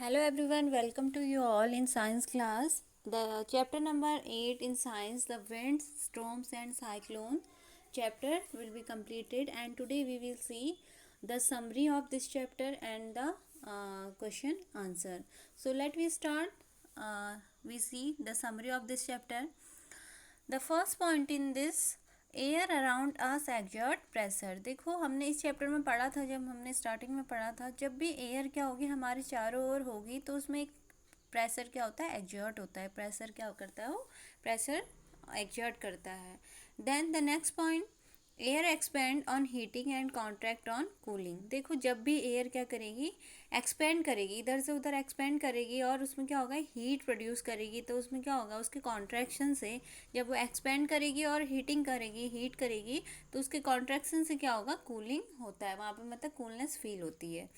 Hello everyone, welcome to you all in science class. The chapter number 8 in science, the winds, storms and cyclone chapter will be completed, and today we will see the summary of this chapter and the question answer. So let me start. We see the summary of this chapter. The first point in this, air around us exert pressure. देखो हमने इस chapter में पढ़ा था, जब हमने starting में पढ़ा था, जब भी एयर क्या होगी हमारे चारों ओर होगी तो उसमें एक प्रेशर क्या होता है, एक्सर्ट होता है। प्रेशर क्या करता है, वो प्रेशर एक्सर्ट करता है। Then the next point, air expand on heating and contract on cooling. देखो जब भी एयर क्या करेगी, एक्सपेंड करेगी, इधर से उधर एक्सपेंड करेगी और उसमें क्या होगा, हीट प्रोड्यूस करेगी, तो उसमें क्या होगा, उसके कॉन्ट्रैक्शन से, जब वो एक्सपेंड करेगी और हीटिंग करेगी, हीट करेगी, तो उसके कॉन्ट्रैक्शन से क्या होगा, कूलिंग होता है वहाँ पे, मतलब कूलनेस फील होती है।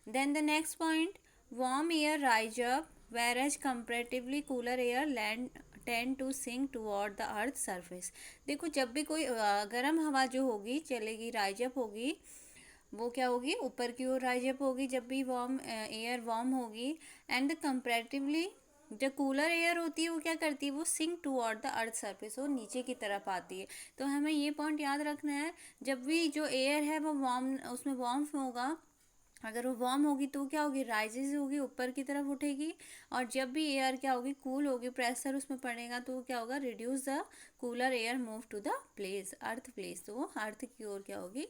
Then the next point, warm air rise up whereas comparatively cooler air land tend to sink toward the earth surface। देखो जब भी कोई गर्म हवा जो होगी चलेगी, राइज अप होगी, वो क्या होगी, ऊपर की ओर राइज अप होगी जब भी वार्म एयर वार्म होगी। एंड द कंपैरेटिवली जो कूलर एयर होती है वो क्या करती है, वो sink toward the earth surface, वो नीचे की तरफ आती है। तो हमें ये पॉइंट याद रखना है, जब भी जो एयर है वो वार्म, उसमें वार्म होगा, अगर वो वार्म होगी तो क्या होगी, राइजेज होगी, ऊपर की तरफ उठेगी। और जब भी एयर क्या होगी, कूल होगी, प्रेशर उसमें पड़ेगा, तो क्या होगा, reduce the cooler air move to the place, earth place, तो वो अर्थ की ओर क्या होगी,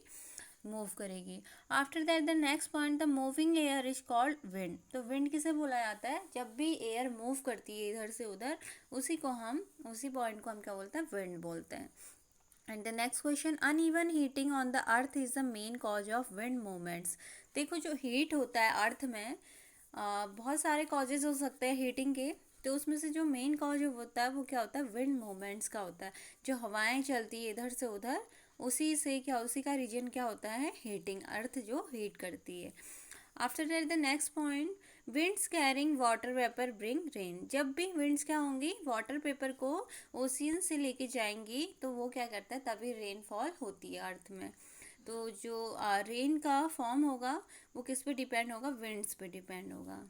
मूव करेगी। After that the next point, the moving air is called wind. तो विंड किसे बोला जाता है, जब भी एयर मूव करती है इधर से उधर, उसी पॉइंट को हम क्या बोलते हैं, विंड बोलते हैं। And the next question, uneven heating on the earth is the main cause of wind movements. देखो जो हीट होता है अर्थ में, बहुत सारे कॉजेज हो सकते हैं हीटिंग के, तो उसमें से जो मेन कॉज होता है वो क्या होता है, विंड मूवमेंट्स का होता है। जो हवाएं चलती है इधर से उधर, उसी से क्या, उसी का रीजन क्या होता है, हीटिंग, अर्थ जो हीट करती है। After that the next point, winds carrying water vapour bring rain. जब भी विंड्स क्या होंगी, वाटर पेपर को ओशियन से लेके जाएंगी, तो वो क्या करता है, तभी रेनफॉल होती है अर्थ में। तो जो रेन का फॉर्म होगा वो किस पे डिपेंड होगा, विंड्स पे डिपेंड होगा।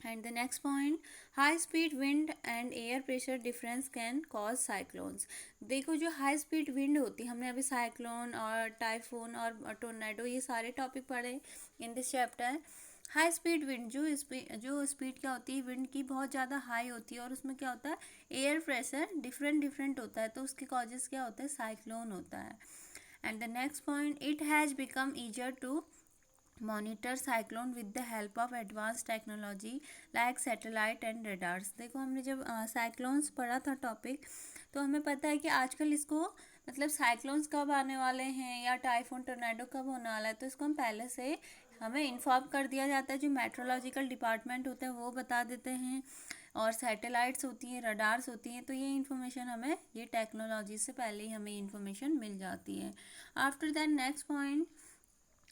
And the next point, high speed wind and air pressure difference can cause cyclones. देखो जो हाई स्पीड विंड होती है, हमने अभी साइक्लोन और टाइफून और टोर्नेडो ये सारे टॉपिक पढ़े in this chapter. High speed wind, जो स्पीड क्या होती है विंड की, बहुत ज़्यादा हाई होती है, और उसमें क्या होता है, एयर प्रेशर डिफरेंट डिफरेंट होता है, तो उसके कॉजेज क्या होता है, साइक्लोन होता है। And the next point, it has become easier to monitor cyclone with the help of advance technology like satellite and radars. देखो हमने जब साइक्लोन्स पढ़ा था टॉपिक, तो हमें पता है कि आजकल इसको, मतलब साइक्लोन्स कब आने वाले हैं या टाइफून टोर्नेडो कब होने वाला है, तो इसको हम पहले से हमें इन्फॉर्म कर दिया जाता है। जो मेट्रोलॉजिकल डिपार्टमेंट होता है वो बता देते हैं, और सैटेलाइट्स होती हैं, रडार्स होती हैं, तो ये इन्फॉर्मेशन हमें, ये टेक्नोलॉजी से पहले ही हमें इन्फॉर्मेशन मिल जाती है। After that next point,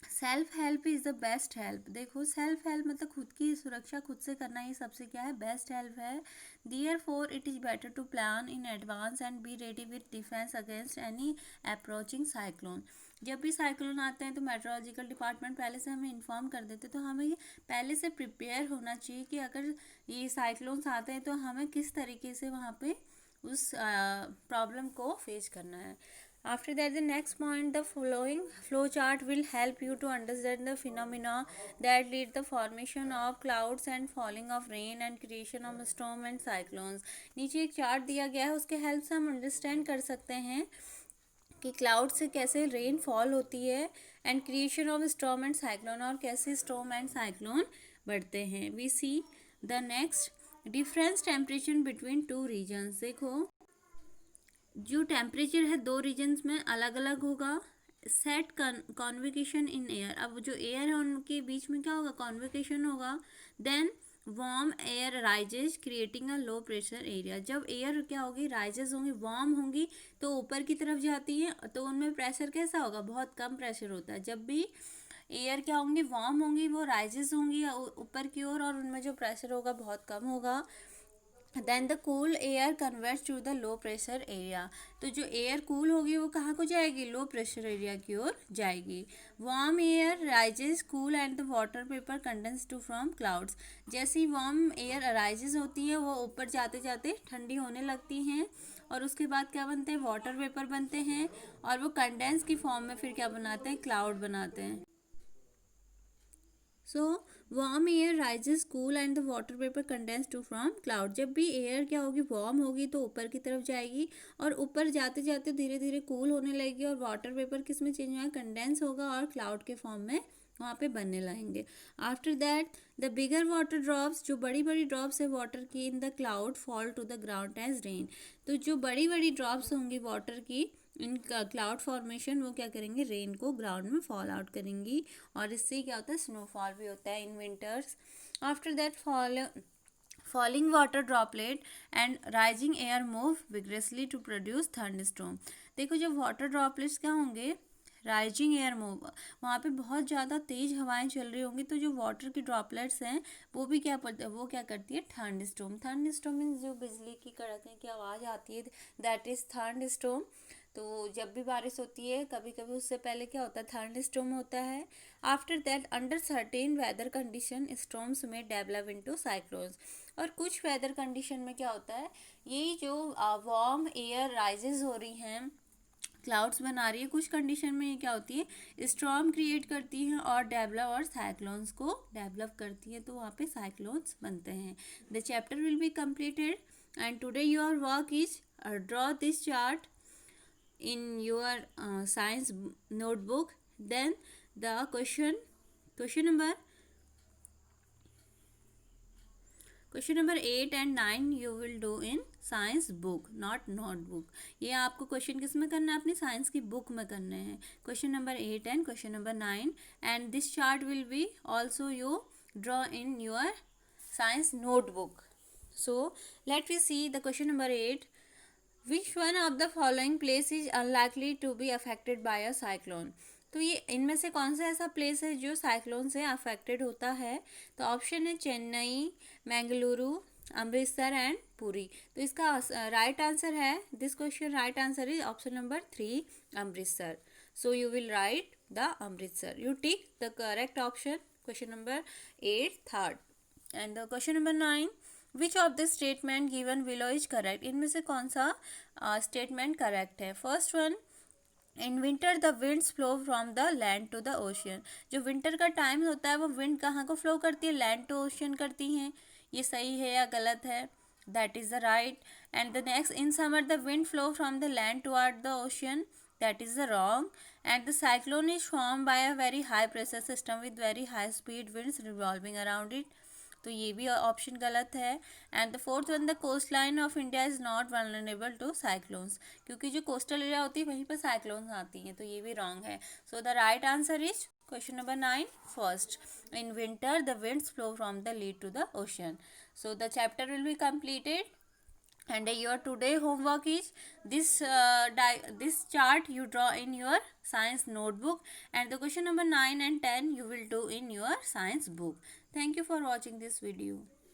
self help is the best help. देखो सेल्फ हेल्प मतलब खुद की सुरक्षा खुद से करना, ही सबसे क्या है, बेस्ट हेल्प है। Therefore it is better to plan in advance and be ready with defence against any approaching cyclone. जब भी साइक्लोन आते हैं तो मेट्रोलॉजिकल डिपार्टमेंट पहले से हमें इन्फॉर्म कर देते, तो हमें ये पहले से प्रिपेयर होना चाहिए कि अगर ये साइक्लोन्स आते हैं तो हमें किस तरीके से वहाँ पे उस प्रॉब्लम को फेस करना है। After that, the next point, the following flowchart will help you to understand the phenomena that lead the formation of clouds and falling of rain and creation of storm and cyclones। नीचे एक chart दिया गया है, उसके help से हम understand कर सकते हैं कि क्लाउड से कैसे रेन फॉल होती है, and creation of storm and cyclone, और कैसे स्टॉर्म एंड साइक्लोन बढ़ते हैं। We see the next, difference temperature between two regions. देखो जो टेम्परेचर है दो रीजन्स में अलग अलग होगा। सेट कॉन्वेकेशन इन एयर, अब जो एयर है उनके बीच में क्या होगा, कॉन्वेकेशन होगा। Then warm air rises creating a low pressure area. जब एयर क्या होगी, राइजेज होंगी, वार्म होंगी, तो ऊपर की तरफ जाती है, तो उनमें प्रेशर कैसा होगा, बहुत कम प्रेशर होता है। जब भी एयर क्या होंगी, वार्म होंगी, वो राइजेज होंगी ऊपर की ओर, और उनमें जो प्रेशर होगा बहुत कम होगा। Then the cool air converts to the low pressure area. तो जो एयर कूल होगी वो कहाँ को जाएगी, लो प्रेशर एरिया की ओर जाएगी। Warm air rises cool and the water vapour condense to from clouds. जैसे ही वार्म एयर अराइजेस होती है वो ऊपर जाते जाते ठंडी होने लगती हैं और उसके बाद क्या बनते हैं, वाटर पेपर बनते हैं और वो कंडेंस की फॉर्म में फिर क्या बनाते हैं, क्लाउड बनाते हैं। So warm air rises cool and the water vapour condense to from cloud. जब भी एयर क्या होगी, वार्म होगी तो ऊपर की तरफ जाएगी और ऊपर जाते जाते धीरे धीरे कूल होने लगेगी और वाटर वेपर किस में चेंज होगा, कंडेंस होगा और क्लाउड के फॉर्म में वहाँ पे बनने लगेंगे। After that the bigger water drops, जो बड़ी बड़ी ड्रॉप्स है वाटर की in the cloud fall to the ground as rain. तो जो बड़ी बड़ी ड्रॉप्स होंगी वाटर की इन क्लाउड फॉर्मेशन, वो क्या करेंगे, रेन को ग्राउंड में फॉल आउट करेंगी और इससे क्या होता है, स्नोफॉल भी होता है in winters. After that falling water droplet and rising air move vigorously to produce thunderstorm. देखो जब वाटर ड्रॉपलेट्स क्या होंगे, राइजिंग एयर मूव, वहाँ पे बहुत ज़्यादा तेज़ हवाएं चल रही होंगी तो जो वाटर की ड्रॉपलेट्स हैं वो क्या करती है, थंडरस्टॉर्म। थंडरस्टॉर्म मीन्स जो बिजली की कड़कने की आवाज़ आती है, दैट इज़ थंडरस्टॉर्म। तो जब भी बारिश होती है कभी कभी उससे पहले क्या होता है, थंडर स्टॉर्म होता है। After that under certain weather condition storms में डेवलप इनटू साइक्लोन्स। और कुछ वेदर कंडीशन में क्या होता है, ये जो वार्म एयर राइजेस हो रही हैं, क्लाउड्स बना रही है, कुछ कंडीशन में ये क्या होती है, स्टॉर्म क्रिएट करती हैं और डेवलप और साइक्लोन्स को डेवलप करती है, तो वहाँ पे साइक्लोन्स बनते हैं। The chapter will be completed and today your work is draw this chart in your science notebook. Then the question number 8 and 9 you will do in science book, not notebook. ये आपको question किस में करना है, अपनी science की book में करने हैं। Question number 8 and question number 9 and this chart will be also you draw in your science notebook. So let me see the question number 8. Which one of the following place is unlikely to be affected by a cyclone? तो ये इनमें से कौन सा ऐसा place है जो cyclone से अफेक्टेड होता है? तो ऑप्शन है चेन्नई, मैंगलुरु, अमृतसर एंड पुरी। तो इसका राइट आंसर है, this question right answer is option number 3, Amritsar. So you will write the Amritsar, you tick the correct option, question number 8 third. And the question number 9, which of the statement given below is correct? इनमें से कौन सा statement correct है? First one, in winter the winds flow from the land to the ocean. जो winter का time होता है वो विंड कहाँ को फ्लो करती है, लैंड टू ओशियन करती हैं। ये सही है या गलत है? That is the right. And the next, in summer the wind flow from the land toward the ocean, that is the wrong. And the cyclone is form by a very high pressure system with very high speed winds revolving around it. तो ये भी option गलत है। And the fourth one, the coast line of India is not vulnerable to cyclones. क्योंकि जो coastal area होती है वहीं पर साइक्लोन्स आती हैं, तो ये भी रॉन्ग है। So the right answer is question number 9 first, in winter the winds flow from the land to the ocean. So the chapter will be completed and your today homework is this chart you draw in your science notebook, and the question number 9 and 10 you will do in your science book. Thank you for watching this video.